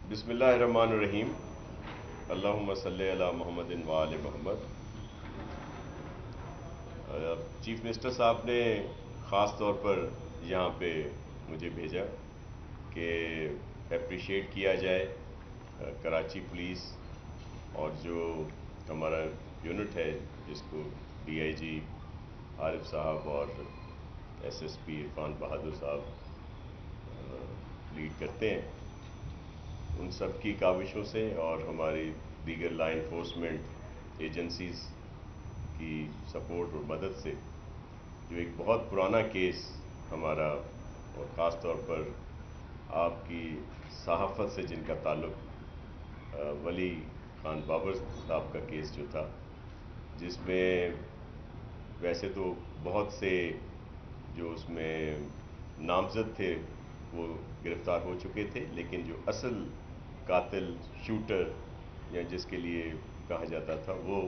بسم اللہ الرحمن الرحیم۔ اللہم صلی علی محمد و آل محمد۔ چیف منسٹر صاحب نے خاص طور پر یہاں پہ مجھے بھیجا کہ اپریشیٹ کیا جائے کراچی پولیس اور جو ہمارا یونٹ ہے جس کو ڈی آئی جی عارف صاحب اور ایس ایس پی عرفان بہادر صاحب لیڈ کرتے ہیں، ان سب کی کاوشوں سے اور ہماری دیگر لا انفورسمنٹ ایجنسیز کی سپورٹ اور مدد سے جو ایک بہت پرانا کیس ہمارا، اور خاص طور پر آپ کی صحافت سے جن کا تعلق ولی خان بابر صاحب کا کیس جو تھا، جس میں ویسے تو بہت سے جو اس میں نامزد تھے وہ گرفتار ہو چکے تھے، لیکن جو اصل قاتل شوٹر یا جس کے لیے کہا جاتا تھا وہ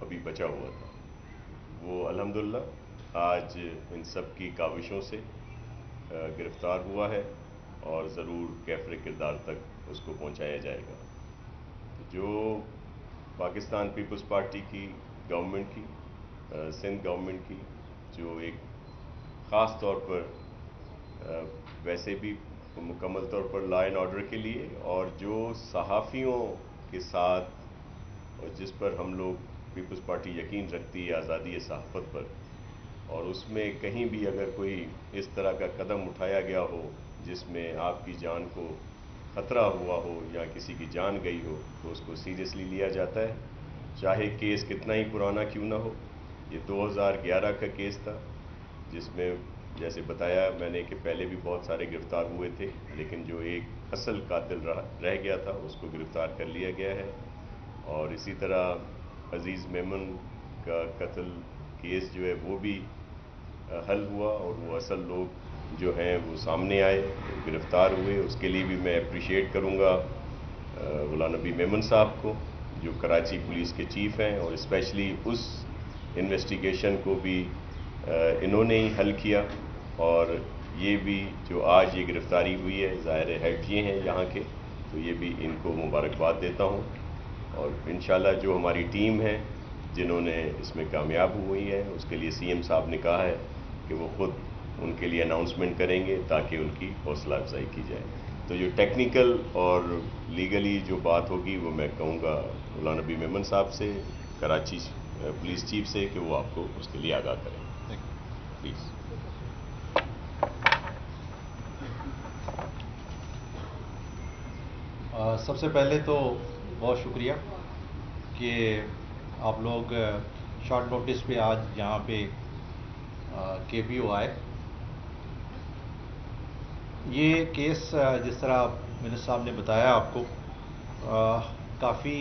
ابھی بچا ہوا تھا۔ وہ الحمدللہ آج ان سب کی کاوشوں سے گرفتار ہوا ہے اور ضرور کیفر کردار تک اس کو پہنچایا جائے گا۔ جو پاکستان پیپلز پارٹی کی گورنمنٹ کی، سندھ گورنمنٹ کی، جو ایک خاص طور پر ویسے بھی مکمل طور پر لا اینڈ آرڈر کے لیے، اور جو صحافیوں کے ساتھ اور جس پر ہم لوگ پیپلز پارٹی یقین رکھتی ہے آزادی صحافت پر، اور اس میں کہیں بھی اگر کوئی اس طرح کا قدم اٹھایا گیا ہو جس میں آپ کی جان کو خطرہ ہوا ہو یا کسی کی جان گئی ہو تو اس کو سیریسلی لیا جاتا ہے، چاہے کیس کتنا ہی پرانا کیوں نہ ہو۔ یہ 2011 کا کیس تھا جس میں جیسے بتایا میں نے کہ پہلے بھی بہت سارے گرفتار ہوئے تھے، لیکن جو ایک اصل قاتل رہ گیا تھا اس کو گرفتار کر لیا گیا ہے۔ اور اسی طرح عزیز میمن کا قتل کیس جو ہے وہ بھی حل ہوا، اور وہ اصل لوگ جو ہیں وہ سامنے آئے، گرفتار ہوئے۔ اس کے لیے بھی میں اپریشیٹ کروں گا غلام نبی میمن صاحب کو جو کراچی پولیس کے چیف ہیں، اور اسپیشلی اس انویسٹیگیشن کو بھی انہوں نے ہی حل کیا، اور یہ بھی جو آج یہ گرفتاری ہوئی ہے ظاہر ہیڈ یہ ہیں یہاں کے، تو یہ بھی ان کو مبارکباد دیتا ہوں۔ اور انشاءاللہ جو ہماری ٹیم ہے جنہوں نے اس میں کامیاب ہوئی ہے، اس کے لیے سی ایم صاحب نے کہا ہے کہ وہ خود ان کے لیے اناؤنسمنٹ کریں گے تاکہ ان کی حوصلہ افزائی کی جائے۔ تو جو ٹیکنیکل اور لیگلی جو بات ہوگی وہ میں کہوں گا غلام نبی میمن صاحب سے، کراچی پولیس چیف سے، کہ وہ آپ کو اس کے لیے آگاہ کریں پلیز۔ سب سے پہلے تو بہت شکریہ کہ آپ لوگ شارٹ نوٹس پہ آج یہاں پہ کے پی او آئے۔ یہ کیس جس طرح منسٹر صاحب نے بتایا آپ کو، کافی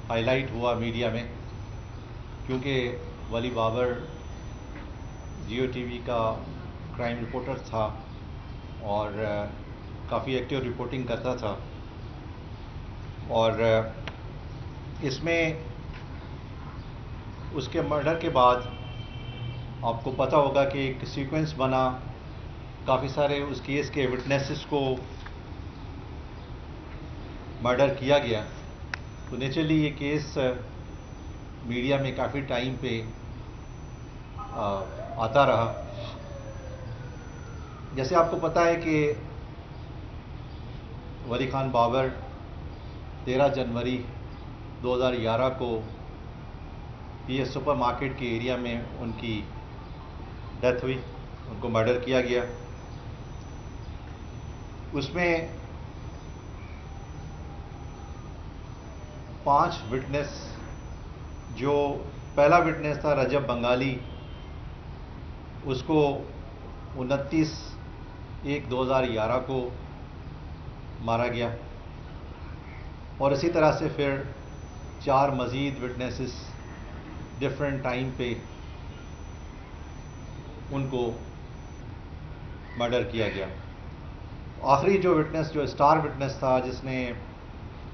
ہائی لائٹ ہوا میڈیا میں، کیونکہ ولی بابر جیو ٹی وی کا کرائم رپورٹر تھا اور کافی ایکٹیو رپورٹنگ کرتا تھا، اور اس میں اس کے مرڈر کے بعد آپ کو پتہ ہوگا کہ ایک سیکوینس بنا، کافی سارے اس کیس کے وٹنسز کو مرڈر کیا گیا، تو نیچرلی یہ کیس میڈیا میں کافی ٹائم پہ آتا رہا۔ جیسے آپ کو پتہ ہے کہ ولی خان بابر 13 جنوری 2011 کو پی ایس سپر مارکیٹ کے ایریا میں ان کی ڈیتھ ہوئی، ان کو مرڈر کیا گیا۔ اس میں 5 وٹنس، جو پہلا وٹنس تھا رجب بنگالی، اس کو 29/1/2011 کو مارا گیا، اور اسی طرح سے پھر 4 مزید وٹنسز ڈفرینٹ ٹائم پہ ان کو مرڈر کیا گیا۔ آخری جو وٹنس، جو اسٹار وٹنس تھا،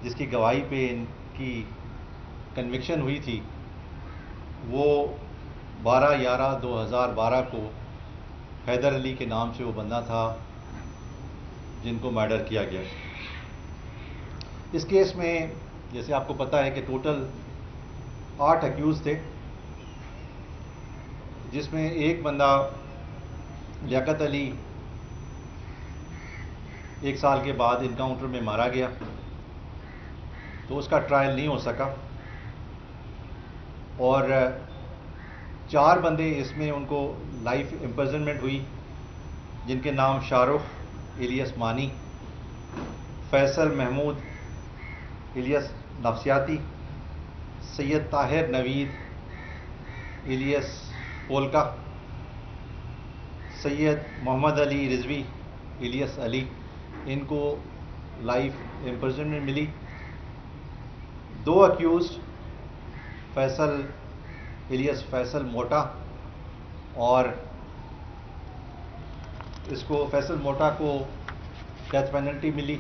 جس کی گواہی پہ ان کی کنوکشن ہوئی تھی، وہ 12/11/2012 کو حیدر علی کے نام سے وہ بندہ تھا جن کو مرڈر کیا گیا۔ اس کیس میں جیسے آپ کو پتہ ہے کہ ٹوٹل 8 ایکیوز تھے، جس میں ایک بندہ لیاقت علی 1 سال کے بعد انکاؤنٹر میں مارا گیا، تو اس کا ٹرائل نہیں ہو سکا، اور 4 بندے اس میں ان کو لائف امپرزنمنٹ ہوئی، جن کے نام شاہ رخ الیاس مانی، فیصل محمود الیاس نفسیاتی، سید طاہر نوید الیاس پولکا، سید محمد علی رضوی الیاس علی، ان کو لائف امپرزنمنٹ ملی۔ 2 اکیوزڈ فیصل الیاس فیصل موٹا، اور اس کو فیصل موٹا کو ڈیتھ پینلٹی ملی،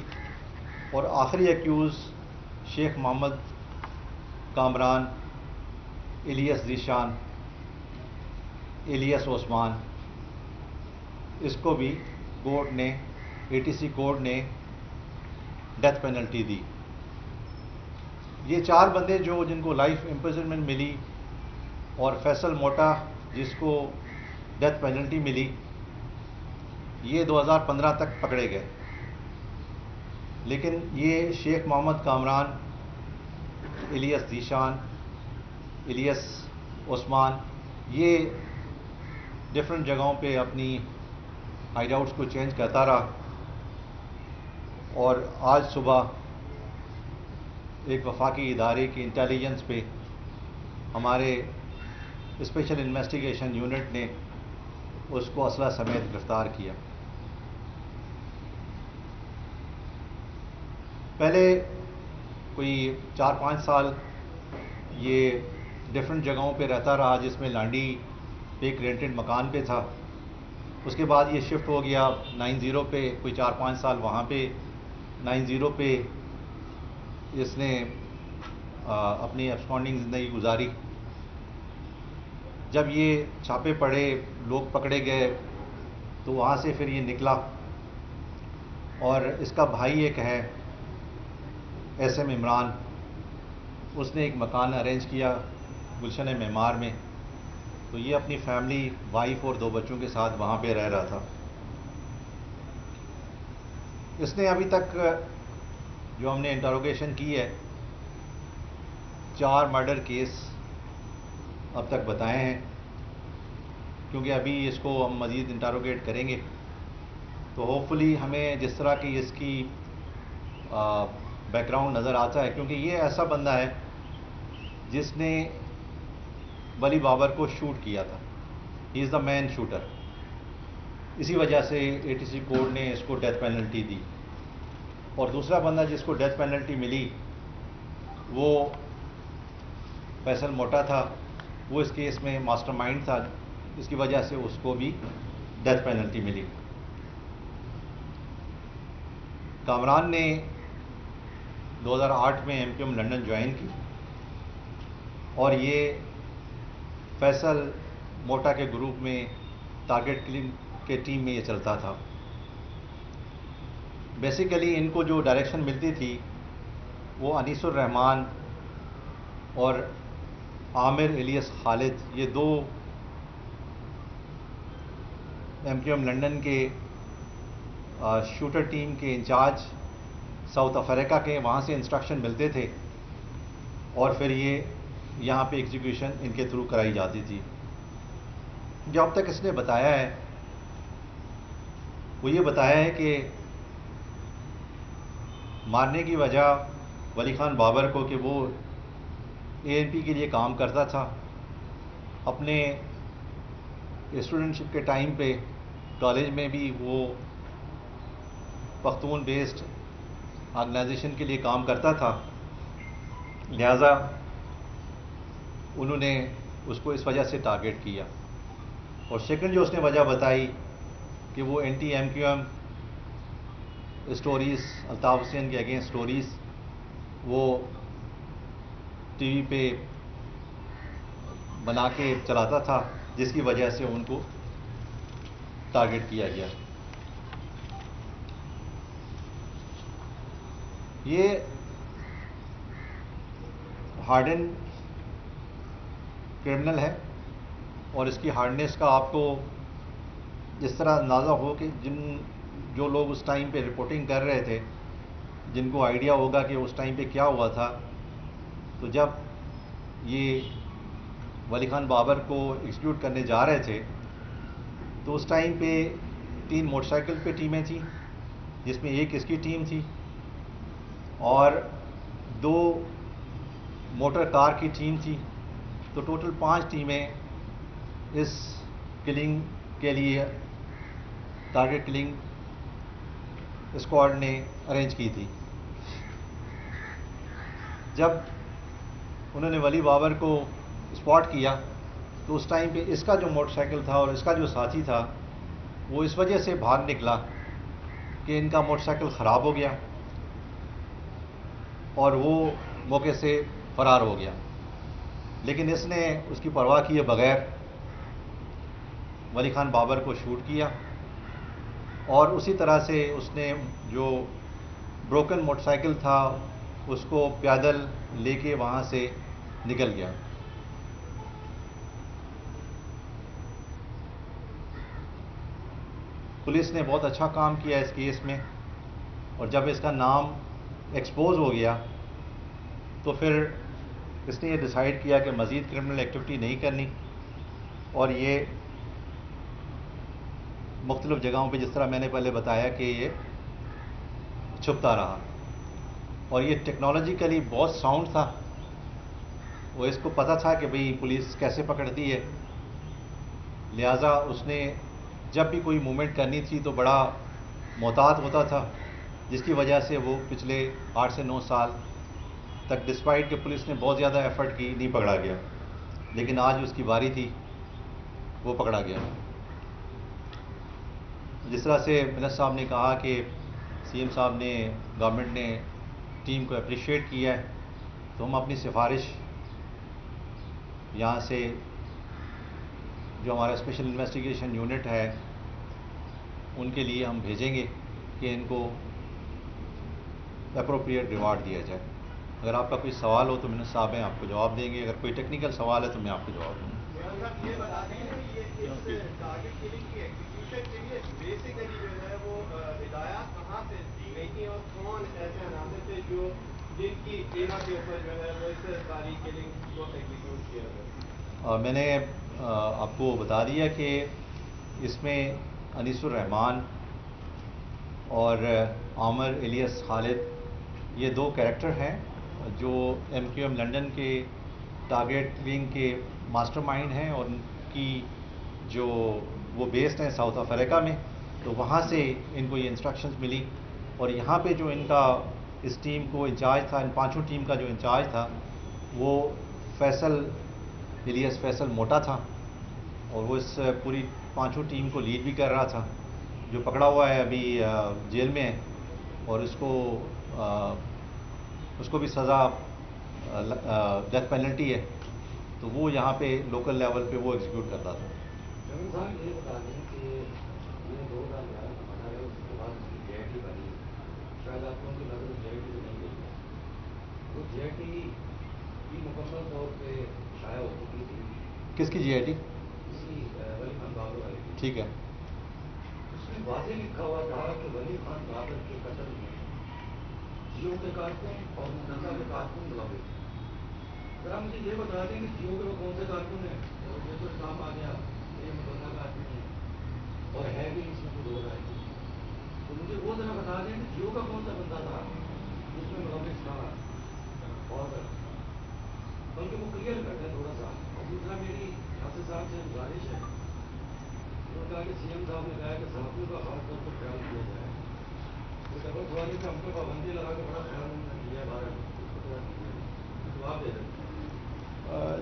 اور آخری اکیوز شیخ محمد کامران الیاس ذیشان الیاس عثمان، اس کو بھی کورٹ نے ATC کورٹ نے ڈیتھ پینلٹی دی۔ یہ 4 بندے جن کو لائف امپرزنمنٹ ملی، اور فیصل موٹا جس کو ڈیتھ پینلٹی ملی، یہ 2015 تک پکڑے گئے، لیکن یہ شیخ محمد کامران الیاس ذیشان الیاس عثمان یہ ڈفرینٹ جگہوں پہ اپنی ہائیڈ آؤٹس کو چینج کرتا رہا، اور آج صبح ایک وفاقی ادارے کی انٹیلیجنس پہ ہمارے اسپیشل انویسٹیگیشن یونٹ نے اس کو اسلحہ سمیت گرفتار کیا۔ پہلے کوئی 4-5 سال یہ ڈفرینٹ جگہوں پہ رہتا رہا، جس میں لانڈی پہ ایک رینٹڈ مکان پہ تھا، اس کے بعد یہ شفٹ ہو گیا 90 پہ، کوئی 4-5 سال وہاں پہ 90 پہ اس نے اپنی ایبسکانڈنگ زندگی گزاری۔ جب یہ چھاپے پڑے، لوگ پکڑے گئے، تو وہاں سے پھر یہ نکلا، اور اس کا بھائی ایک ہے SM عمران، اس نے ایک مکان ارینج کیا گلشن معمار میں، تو یہ اپنی فیملی، وائف اور 2 بچوں کے ساتھ وہاں پہ رہ رہا تھا۔ اس نے ابھی تک جو ہم نے انٹروگیشن کی ہے 4 مرڈر کیس اب تک بتائے ہیں، کیونکہ ابھی اس کو ہم مزید انٹروگیٹ کریں گے، تو ہوپ فلی ہمیں جس طرح کی اس کی بیک گراؤنڈ نظر آتا ہے، کیونکہ یہ ایسا بندہ ہے جس نے ولی بابر کو شوٹ کیا تھا، ہی از دا مین شوٹر، اسی وجہ سے ATC کورٹ نے اس کو ڈیتھ پینلٹی دی۔ اور دوسرا بندہ جس کو ڈیتھ پینلٹی ملی وہ فیصل موٹا تھا، وہ اس کیس میں ماسٹر مائنڈ تھا، اس کی وجہ سے اس کو بھی ڈیتھ پینلٹی ملی۔ کامران نے 2008 میں MQM لنڈن جوائن کی، اور یہ فیصل موٹا کے گروپ میں ٹارگیٹ کلنگ کے ٹیم میں یہ چلتا تھا۔ بیسیکلی ان کو جو ڈائریکشن ملتی تھی وہ انیس الرحمان اور عامر الیاس خالد، یہ 2 MQM لنڈن کے شوٹر ٹیم کے انچارج ساؤتھ افریقہ کے، وہاں سے انسٹرکشن ملتے تھے، اور پھر یہ یہاں پہ ایگزیکیوشن ان کے تھرو کرائی جاتی تھی۔ جو اب تک اس نے بتایا ہے وہ یہ بتایا ہے کہ مارنے کی وجہ ولی خان بابر کو کہ وہ ANP کے لیے کام کرتا تھا، اپنے اسٹوڈنٹشپ کے ٹائم پہ کالج میں بھی وہ پختون بیسڈ آرگنائزیشن کے لیے کام کرتا تھا، لہذا انہوں نے اس کو اس وجہ سے ٹارگیٹ کیا۔ اور سیکنڈ جو اس نے وجہ بتائی کہ وہ anti MQM stories, Altaf Hussain کے اگینسٹ اسٹوریز وہ ٹی وی پہ بنا کے چلاتا تھا، جس کی وجہ سے ان کو ٹارگیٹ کیا گیا۔ یہ ہارڈن کرمنل ہے، اور اس کی ہارڈنیس کا آپ کو جس طرح اندازہ ہو کہ جو لوگ اس ٹائم پہ رپورٹنگ کر رہے تھے، جن کو آئیڈیا ہوگا کہ اس ٹائم پہ کیا ہوا تھا، تو جب یہ ولی خان بابر کو ایگزیکیوٹ کرنے جا رہے تھے تو اس ٹائم پہ 3 موٹر سائیکل پہ ٹیمیں تھیں، جس میں ایک اس کی ٹیم تھی اور 2 موٹر کار کی ٹیم تھی، تو ٹوٹل 5 ٹیمیں اس کلنگ کے لیے ٹارگیٹ کلنگ اسکواڈ نے ارینج کی تھی۔ جب انہوں نے ولی بابر کو اسپاٹ کیا تو اس ٹائم پہ اس کا جو موٹر سائیکل تھا اور اس کا جو ساتھی تھا وہ اس وجہ سے بھاگ نکلا کہ ان کا موٹر سائیکل خراب ہو گیا اور وہ موقع سے فرار ہو گیا، لیکن اس نے اس کی پرواہ کیے بغیر ولی خان بابر کو شوٹ کیا، اور اسی طرح سے اس نے جو بروکن موٹر سائیکل تھا اس کو پیدل لے کے وہاں سے نکل گیا۔ پولیس نے بہت اچھا کام کیا اس کیس میں، اور جب اس کا نام ایکسپوز ہو گیا تو پھر اس نے یہ ڈیسائیڈ کیا کہ مزید کرمنل ایکٹیویٹی نہیں کرنی، اور یہ مختلف جگہوں پہ جس طرح میں نے پہلے بتایا کہ یہ چھپتا رہا، اور یہ ٹیکنالوجیکلی بہت ساؤنڈ تھا، وہ اس کو پتہ تھا کہ بھئی پولیس کیسے پکڑتی ہے، لہٰذا اس نے جب بھی کوئی موومنٹ کرنی تھی تو بڑا محتاط ہوتا تھا، جس کی وجہ سے وہ پچھلے 8 سے 9 سال تک ڈسپائٹ کہ پولیس نے بہت زیادہ ایفرٹ کی نہیں پکڑا گیا، لیکن آج اس کی باری تھی، وہ پکڑا گیا۔ جس طرح سے منت صاحب نے کہا کہ سی ایم صاحب نے گورنمنٹ نے ٹیم کو اپریشیٹ کیا ہے، تو ہم اپنی سفارش یہاں سے جو ہمارا اسپیشل انویسٹیگیشن یونٹ ہے ان کے لیے ہم بھیجیں گے کہ ان کو اپروپریٹ ریوارڈ دیا جائے۔ اگر آپ کا کوئی سوال ہو تو منت صاحب ہیں، آپ کو جواب دیں گے، اگر کوئی ٹیکنیکل سوال ہے تو میں آپ کو جواب دوں گا۔ میں نے آپ کو بتا دیا کہ اس میں انیس الرحمان اور عامر الیاس خالد یہ 2 کیریکٹر ہیں جو MQM لنڈن کے ٹارگیٹ ونگ کے ماسٹر مائنڈ ہیں، اور ان کی جو وہ بیسڈ ہیں ساؤتھ افریقہ میں، تو وہاں سے ان کو یہ انسٹرکشنز ملی، اور یہاں پہ جو ان کا اس ٹیم کو انچارج تھا، ان 5 ٹیم کا جو انچارج تھا وہ الیاس فیصل موٹا تھا، اور وہ اس پوری 5 ٹیم کو لیڈ بھی کر رہا تھا، جو پکڑا ہوا ہے ابھی جیل میں ہے، اور اس کو بھی سزا ڈیتھ پینلٹی ہے، تو وہ یہاں پہ لوکل لیول پہ وہ ایگزیکیوٹ کرتا تھا۔ یہ بتا دیں کہ یہ 2011 کا پڑا ہے، اس کے بعد اس کی JIT بنی، شاید آپ لوگوں کی نظر JIT سے نہیں گئی ہے، وہ JIT کی مکمل طور پہ شائع ہو چکی تھی۔ کس کی JIT؟ اسی ولی خان بابر والے کی۔ ٹھیک ہے۔ اس میں واضح لکھا ہوا تھا کہ ولی خان بابر کے قتل میں جیو کے کارکن اور مقدسہ کے کارکن ملوث ہیں۔ ذرا مجھے یہ بتا دیں کہ جیو کے وہ کون سے کارکن ہیں، اور یہ تو الزام آ گیا یہ مقدسہ کا آدمی ہے اور ہے بھی اس میں کوئی 2 رائے نہیں، تو مجھے وہ ذرا بتا دیں کہ جیو کا کون سا بندہ تھا جس میں ملوث تھا، اور بلکہ وہ کلیئر کر دیں تھوڑا سا۔ اور دوسرا میری ناصر صاحب سے گزارش ہے، انہوں نے کہا کہ CM صاحب نے کہا کہ صحافیوں کا خاص طور پر خیال کیا جائے، تو ڈبل سوالی پہ ہم کو پابندی لگا کے بڑا خیال انہوں نے کیا ہے، بارہ اس کو تھوڑا جواب دے دیں۔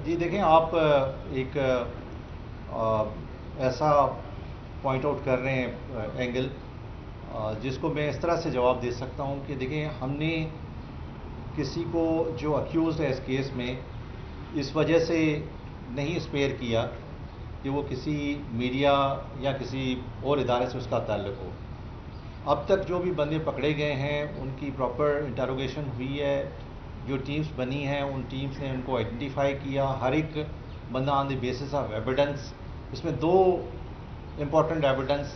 جی دیکھیں، آپ ایک ایسا پوائنٹ آؤٹ کر رہے ہیں اینگل، جس کو میں اس طرح سے جواب دے سکتا ہوں کہ دیکھیں، ہم نے کسی کو جو اکیوزڈ ہے اس کیس میں اس وجہ سے نہیں اسپیئر کیا کہ وہ کسی میڈیا یا کسی اور ادارے سے اس کا تعلق ہو۔ اب تک جو بھی بندے پکڑے گئے ہیں ان کی پراپر انٹروگیشن ہوئی ہے، جو ٹیمز بنی ہیں ان ٹیمز نے ان کو آئیڈینٹیفائی کیا، ہر ایک بندہ آن دی بیسس آف ایویڈنس. اس میں 2 امپورٹنٹ ایویڈنس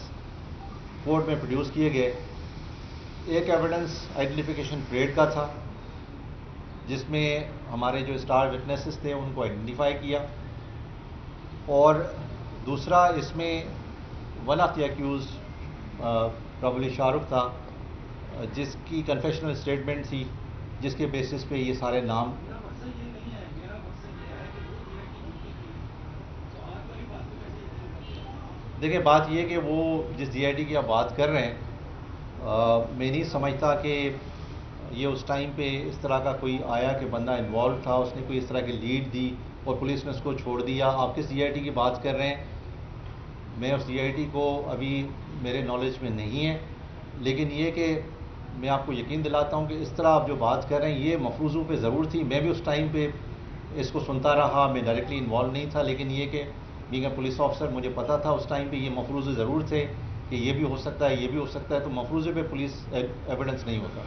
کورٹ میں پروڈیوس کیے گئے. ایک ایویڈنس آئیڈینٹیفیکیشن پریڈ کا تھا جس میں ہمارے جو اسٹار وٹنسز تھے ان کو آئیڈینٹیفائی کیا، اور دوسرا اس میں one of the accused probably Shah Rukh تھا، جس کی کنفیشنل اسٹیٹمنٹ تھی جس کے بیسس پہ یہ سارے نام. میرا مقصد یہ نہیں ہے، میرا مقصد یہ ہے کہ وہ DID ڈیوٹی تھی تو آج والی بات پہ کیسے یقین کرتے ہیں؟ دیکھیں بات یہ کہ وہ جس DID کی آپ بات کر رہے ہیں، میں نہیں سمجھتا کہ یہ اس ٹائم پہ اس طرح کا کوئی آیا کہ بندہ انوالو تھا، اس نے کوئی اس طرح کی لیڈ دی اور پولیس نے اس کو چھوڑ دیا. آپ کس DID کی بات کر رہے ہیں؟ میں اس DID کو ابھی میرے نالج میں نہیں ہے، لیکن یہ کہ میں آپ کو یقین دلاتا ہوں کہ اس طرح آپ جو بات کر رہے ہیں یہ مفروضوں پہ ضرور تھی. میں بھی اس ٹائم پہ اس کو سنتا رہا، میں ڈائریکٹلی انوالو نہیں تھا، لیکن یہ کہ بینگ اے پولیس آفیسر مجھے پتا تھا اس ٹائم پہ یہ مفروضے ضرور تھے کہ یہ بھی ہو سکتا ہے، یہ بھی ہو سکتا ہے. تو مفروضے پہ پولیس ایویڈنس نہیں ہوتا.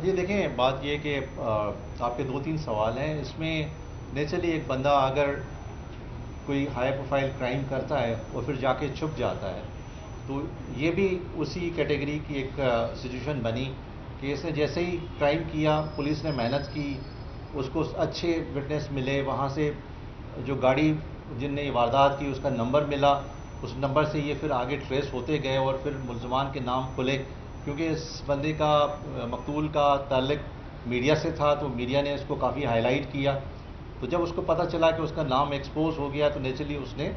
جی دیکھیں بات یہ کہ آپ کے 2-3 سوال ہیں. اس میں نیچرلی ایک بندہ اگر کوئی ہائی پروفائل کرائم کرتا ہے اور پھر جا کے چھپ جاتا ہے تو یہ بھی اسی کیٹیگری کی ایک سچویشن بنی کہ اس نے جیسے ہی کرائم کیا، پولیس نے محنت کی، اس کو اچھے وٹنس ملے، وہاں سے جو گاڑی جن نے یہ واردات کی اس کا نمبر ملا، اس نمبر سے یہ پھر آگے ٹریس ہوتے گئے اور پھر ملزمان کے نام کھلے. کیونکہ اس بندے کا مقتول کا تعلق میڈیا سے تھا تو میڈیا نے اس کو کافی ہائی لائٹ کیا. تو جب اس کو پتہ چلا کہ اس کا نام ایکسپوز ہو گیا تو نیچرلی اس نے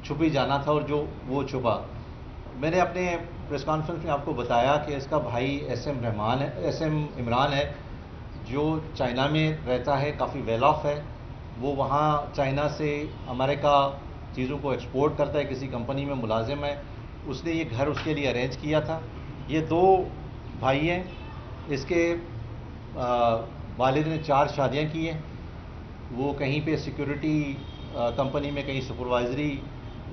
چھپ ہی جانا تھا، اور جو وہ چھپا. میں نے اپنے پریس کانفرنس میں آپ کو بتایا کہ اس کا بھائی SM عمران ہے جو چائنا میں رہتا ہے، کافی ویل آف ہے. وہ وہاں چائنا سے امریکہ چیزوں کو ایکسپورٹ کرتا ہے، کسی کمپنی میں ملازم ہے. اس نے یہ گھر اس کے لیے ارینج کیا تھا. یہ 2 بھائی ہیں. اس کے والد نے 4 شادیاں کی ہیں. وہ کہیں پہ سیکورٹی کمپنی میں کہیں سپروائزری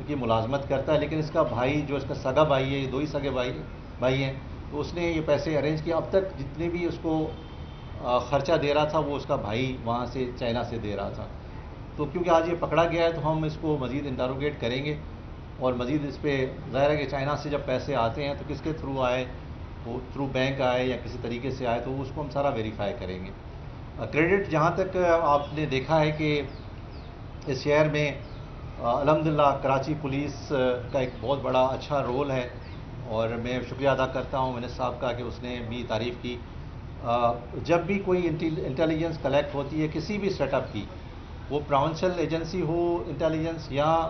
کی ملازمت کرتا ہے، لیکن اس کا بھائی جو اس کا سگا بھائی ہے، یہ 2 ہی سگے بھائی ہیں، تو اس نے یہ پیسے ارینج کیا. اب تک جتنے بھی اس کو خرچہ دے رہا تھا وہ اس کا بھائی وہاں سے چائنا سے دے رہا تھا. تو کیونکہ آج یہ پکڑا گیا ہے تو ہم اس کو مزید انٹروگیٹ کریں گے اور مزید اس پہ ظاہر ہے کہ چائنا سے جب پیسے آتے ہیں تو کس کے تھرو آئے، وہ تھرو بینک آئے یا کسی طریقے سے آئے، تو اس کو ہم سارا ویریفائی کریں گے. کریڈٹ جہاں تک آپ نے دیکھا ہے کہ اس شہر میں الحمدللہ کراچی پولیس کا ایک بہت بڑا اچھا رول ہے، اور میں شکریہ ادا کرتا ہوں منسٹر صاحب کا کہ اس نے بھی تعریف کی. جب بھی کوئی انٹیلیجنس کلیکٹ ہوتی ہے کسی بھی سیٹ اپ کی، وہ پروونشل ایجنسی ہو انٹیلیجنس یا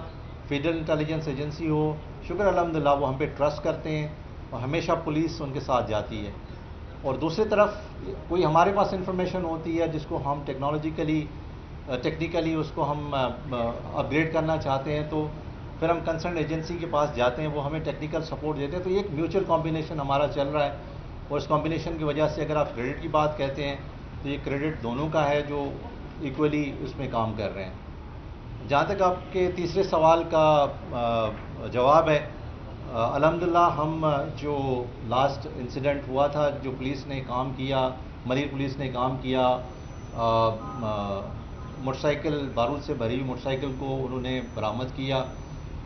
فیڈرل انٹیلیجنس ایجنسی ہو، شکر الحمدللہ وہ ہم پہ ٹرسٹ کرتے ہیں اور ہمیشہ پولیس ان کے ساتھ جاتی ہے. اور دوسری طرف کوئی ہمارے پاس انفارمیشن ہوتی ہے جس کو ہم ٹیکنیکلی اس کو ہم اپ گریڈ کرنا چاہتے ہیں تو پھر ہم کنسرن ایجنسی کے پاس جاتے ہیں، وہ ہمیں ٹیکنیکل سپورٹ دیتے ہیں. تو یہ ایک میوچل کمبینیشن ہمارا چل رہا ہے، اور اس کمبینیشن کی وجہ سے اگر آپ کریڈٹ کی بات کہتے ہیں تو یہ کریڈٹ دونوں کا ہے جو ایکولی اس میں کام کر رہے ہیں. جہاں تک آپ کے تیسرے سوال کا جواب ہے، الحمدللہ ہم جو لاسٹ انسیڈنٹ ہوا تھا جو پولیس نے کام کیا، ملیر پولیس نے کام کیا، موٹر سائیکل بارود سے بھری ہوئی موٹر سائیکل کو انہوں نے برآمد کیا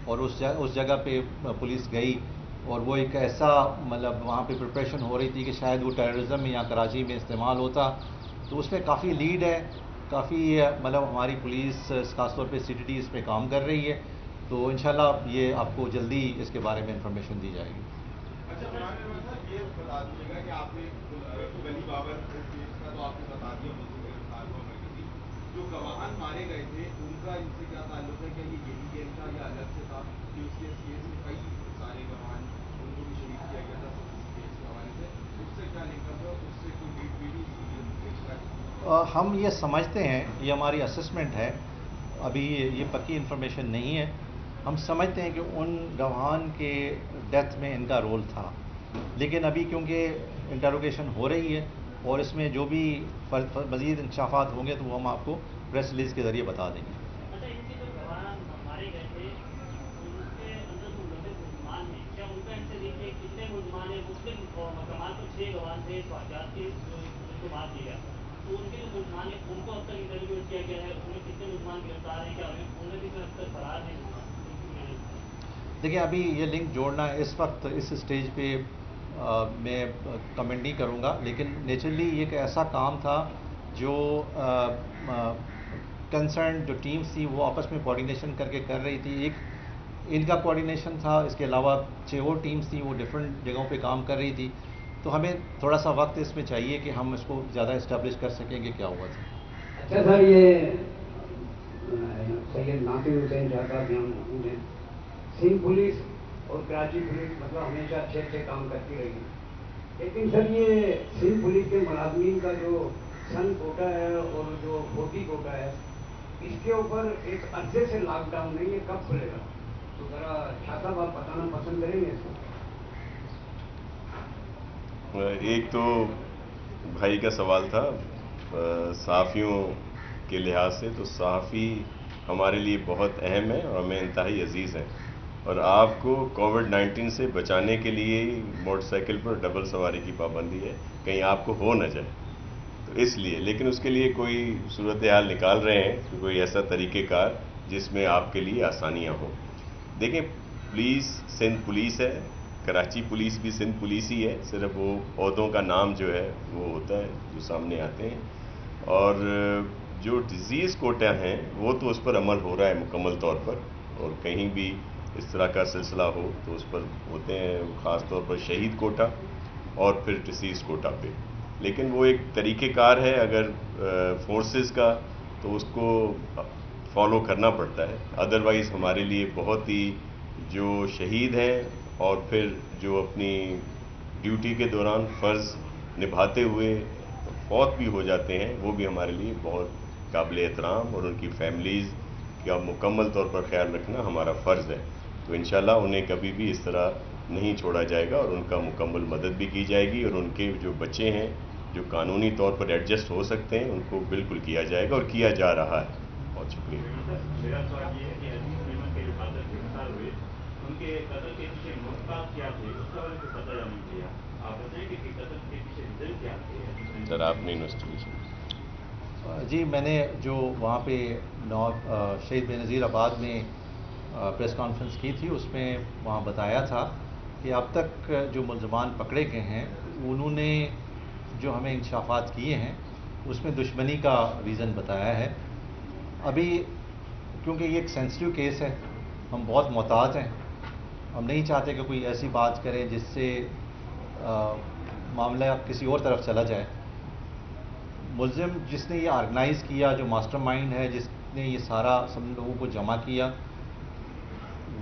اور اس جگہ پہ پولیس گئی. اور وہ ایک ایسا مطلب وہاں پہ پریپریشن ہو رہی تھی کہ شاید وہ ٹیررزم میں یا کراچی میں استعمال ہوتا، تو اس میں کافی لیڈ ہے، کافی مطلب ہماری پولیس خاص طور پہ سی ٹی ٹی اس پہ کام کر رہی ہے، تو انشاءاللہ یہ آپ کو جلدی اس کے بارے میں انفارمیشن دی جائے گی۔ اچھا قرآن صاحب یہ بتا دیجیے گا کہ آپ نے ولی بابر کیس کا تو آپ نے بتا دیا ملزم گرفتار ہوا مرکزی، جو گواہان مارے گئے تھے ان کا ان سے کیا تعلق ہے؟ کیا یہ یہی گینگ تھا یا الگ سے تھا؟ کہ اس کیس میں کئی سارے گواہان ان کو بھی شہید کیا گیا تھا کسی کیس کے حوالے سے، اس سے کیا لنک اپ ہے؟ اس سے کوئی لیڈ بھی ہم یہ سمجھتے ہیں، یہ ہماری اسسمنٹ ہے، ابھی یہ پکی انفارمیشن نہیں ہے، ہم سمجھتے ہیں کہ ان گواہان کے ڈیتھ میں ان کا رول تھا، لیکن ابھی کیونکہ انٹروگیشن ہو رہی ہے اور اس میں جو بھی مزید انکشافات ہوں گے تو وہ ہم آپ کو پریس ریلیز کے ذریعے بتا دیں گے۔ اچھا، ان کے جو گواہ مارے گئے تھے ان کے اندر جو 90 ملزمان ہیں، کیا ان کا ان سے لنک ہے؟ کتنے ملزمان ہیں؟ مختلف کمال کو 6 گواہ تھے اس واقعات کے جن کو بات کیا گیا، تو ان کے جو ملزمان ہیں ان کو اب تک انٹرویو کیا گیا ہے، اس میں کتنے ملزمان گرفتار ہیں؟ کیا ان میں بھی کوئی اب تک فرار ہیں؟ دیکھیں ابھی یہ لنک جوڑنا اس وقت اس اسٹیج پہ میں کمنٹ نہیں کروں گا، لیکن نیچرلی یہ ایک ایسا کام تھا جو کنسرن جو ٹیمز تھی وہ آپس میں کوآرڈینیشن کر کے کر رہی تھی، ایک ان کا کوآرڈینیشن تھا، اس کے علاوہ 6 اور ٹیمز تھیں وہ ڈفرینٹ جگہوں پہ کام کر رہی تھی، تو ہمیں تھوڑا سا وقت اس میں چاہیے کہ ہم اس کو زیادہ اسٹیبلش کر سکیں کہ کیا ہوا تھا۔ اچھا سر، یہ سید ناصر حسین صاحب یہاں موجود ہیں، سندھ پولیس اور کراچی پولیس مطلب ہمیشہ اچھے اچھے کام کرتی رہی ہے، لیکن سر یہ سندھ پولیس کے ملازمین کا جو سن کوٹا ہے اور جو 40 کوٹا ہے، اس کے اوپر ایک عرصے سے لاک ڈاؤن نہیں ہے، کب کھلے گا؟ تو ذرا شاہ صاحب آپ بتانا پسند کریں گے اس کو؟ ایک تو بھائی کا سوال تھا صحافیوں کے لحاظ سے، تو صحافی ہمارے لیے بہت اہم ہے اور ہمیں انتہائی عزیز ہیں، اور آپ کو کووڈ-19 سے بچانے کے لیے موٹر سائیکل پر ڈبل سواری کی پابندی ہے، کہیں آپ کو ہو نہ جائے، تو اس لیے، لیکن اس کے لیے کوئی صورتحال نکال رہے ہیں کہ کوئی ایسا طریقہ کار جس میں آپ کے لیے آسانیاں ہوں۔ دیکھیں پولیس سندھ پولیس ہے، کراچی پولیس بھی سندھ پولیس ہی ہے، صرف وہ عہدوں کا نام جو ہے وہ ہوتا ہے جو سامنے آتے ہیں، اور جو ڈیزیز کوٹا ہیں وہ تو اس پر عمل ہو رہا ہے مکمل طور پر، اور کہیں بھی اس طرح کا سلسلہ ہو تو اس پر ہوتے ہیں، خاص طور پر شہید کوٹا اور پھر ڈیزیز کوٹا پہ، لیکن وہ ایک طریقہ کار ہے اگر فورسز کا، تو اس کو فالو کرنا پڑتا ہے، ادروائز ہمارے لیے بہت ہی جو شہید ہیں اور پھر جو اپنی ڈیوٹی کے دوران فرض نبھاتے ہوئے فوت بھی ہو جاتے ہیں، وہ بھی ہمارے لیے بہت قابل احترام، اور ان کی فیملیز کا مکمل طور پر خیال رکھنا ہمارا فرض ہے، تو انشاءاللہ انہیں کبھی بھی اس طرح نہیں چھوڑا جائے گا، اور ان کا مکمل مدد بھی کی جائے گی، اور ان کے جو بچے ہیں جو قانونی طور پر ایڈجسٹ ہو سکتے ہیں ان کو بالکل کیا جائے گا اور کیا جا رہا ہے۔ بہت شکریہ۔ میرا سوال یہ ہے کہ عزیز نعمت کے جو قاتل گرفتار ہوئے ان کے قتل کے پیچھے محتاط کیا تھے، اس کا کوئی پتہ نہیں چلا، آپ بتائیں کہ قتل کے پیچھے ریزن کیا تھے؟ سر آپ نے انویسٹیگیشن؟ جی میں نے جو وہاں پہ شہید بے نظیر آباد میں پریس کانفرنس کی تھی اس میں وہاں بتایا تھا کہ اب تک جو ملزمان پکڑے گئے ہیں انہوں نے جو ہمیں انکشافات کیے ہیں اس میں دشمنی کا ریزن بتایا ہے۔ ابھی کیونکہ یہ ایک سینسٹیو کیس ہے، ہم بہت محتاط ہیں، ہم نہیں چاہتے کہ کوئی ایسی بات کریں جس سے معاملہ کسی اور طرف چلا جائے۔ ملزم جس نے یہ آرگنائز کیا، جو ماسٹر مائنڈ ہے، جس نے یہ سارا سب لوگوں کو جمع کیا،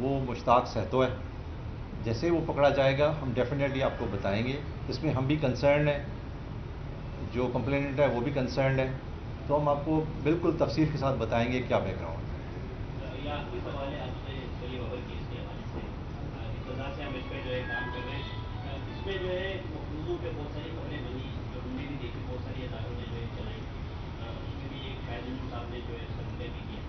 وہ مشتاق سہتو ہے، جیسے وہ پکڑا جائے گا ہم ڈیفینیٹلی آپ کو بتائیں گے، اس میں ہم بھی کنسرنڈ ہیں، جو کمپلیننٹ ہے وہ بھی کنسرنڈ ہے، تو ہم آپ کو بالکل تفصیل کے ساتھ بتائیں گے کیا بیک گراؤنڈ ہے۔ یہ آخری سوال ہے آپ سے ولی بابر کیس کے حوالے سے، ابتدا سے ہم اس پہ جو ہے کام کر رہے ہیں، اس میں جو ہے مفروضوں پہ بہت ساری خبریں بنی جو ہم نے بھی دیکھی، بہت ساری اداروں نے جو ہے چلائی، اس میں بھی ایک شاہد نور صاحب نے جو ہے اس کا ذکر بھی کیا،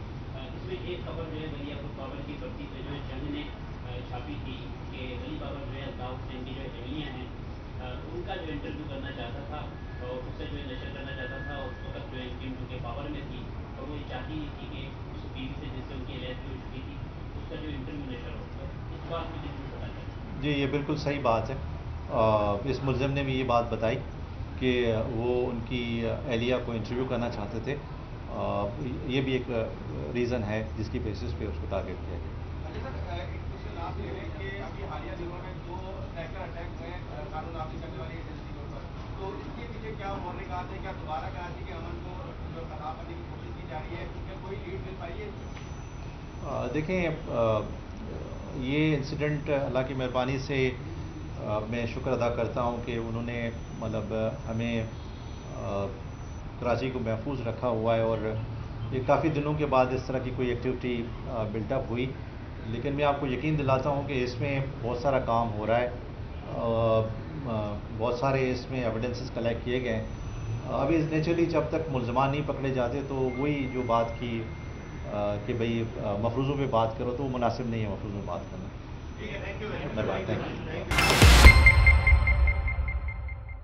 اس میں ایک خبر جو ہے ولی بابر کی برسی پہ جو ہے جنگ نے چھاپی تھی کہ ولی بابر جو ہے الطاف حسین کی جو اہلیہ ہیں ان کا جو انٹرویو کرنا چاہتا تھا اور اسے جو ہے نشر کرنا چاہتا تھا، اس وقت جو ہے ان ٹیم کے پاور میں تھی اور وہ یہ چاہتی تھی کہ اس بیوی سے جس سے ان کی علیحدگی ہو چکی تھی اس کا جو انٹرویو نشر ہو، اس بات میں کتنی سچائی ہے؟ جی یہ بالکل صحیح بات ہے. اس ملزم نے بھی یہ بات بتائی کہ وہ ان کی اہلیہ کو انٹرویو کرنا چاہتے تھے. یہ بھی ایک ریزن ہے جس کی بیسس پہ اس کو ٹارگیٹ کیا گیا. آپ یہ ہے کہ ابھی حالیہ دنوں میں 2 ہیکر اٹیک ہوئے قانون نافذ کرنے والی ایجنسیوں پر، تو اس کے پیچھے کیا محرکات ہے؟ کیا دوبارہ کراچی کے امن کو جو خراب کرنے کی کوشش کی جا رہی ہے؟ کیا کوئی لیڈ مل پائی ہے؟ دیکھیں یہ انسیڈنٹ اللہ کی مہربانی سے میں شکر ادا کرتا ہوں کہ انہوں نے مطلب ہمیں کراچی کو محفوظ رکھا ہوا ہے، اور یہ کافی دنوں کے بعد اس طرح کی کوئی ایکٹیویٹی بلٹ اپ ہوئی. لیکن میں آپ کو یقین دلاتا ہوں کہ اس میں بہت سارا کام ہو رہا ہے، بہت سارے اس میں ایویڈنسز کلیکٹ کیے گئے ہیں. ابھی نیچرلی جب تک ملزمان نہیں پکڑے جاتے تو وہی جو بات کی کہ بھئی مفروضوں پہ بات کرو، تو وہ مناسب نہیں ہے مفروضوں پہ بات کرنا. ٹھیک ہے، تھینک یو. Thank you.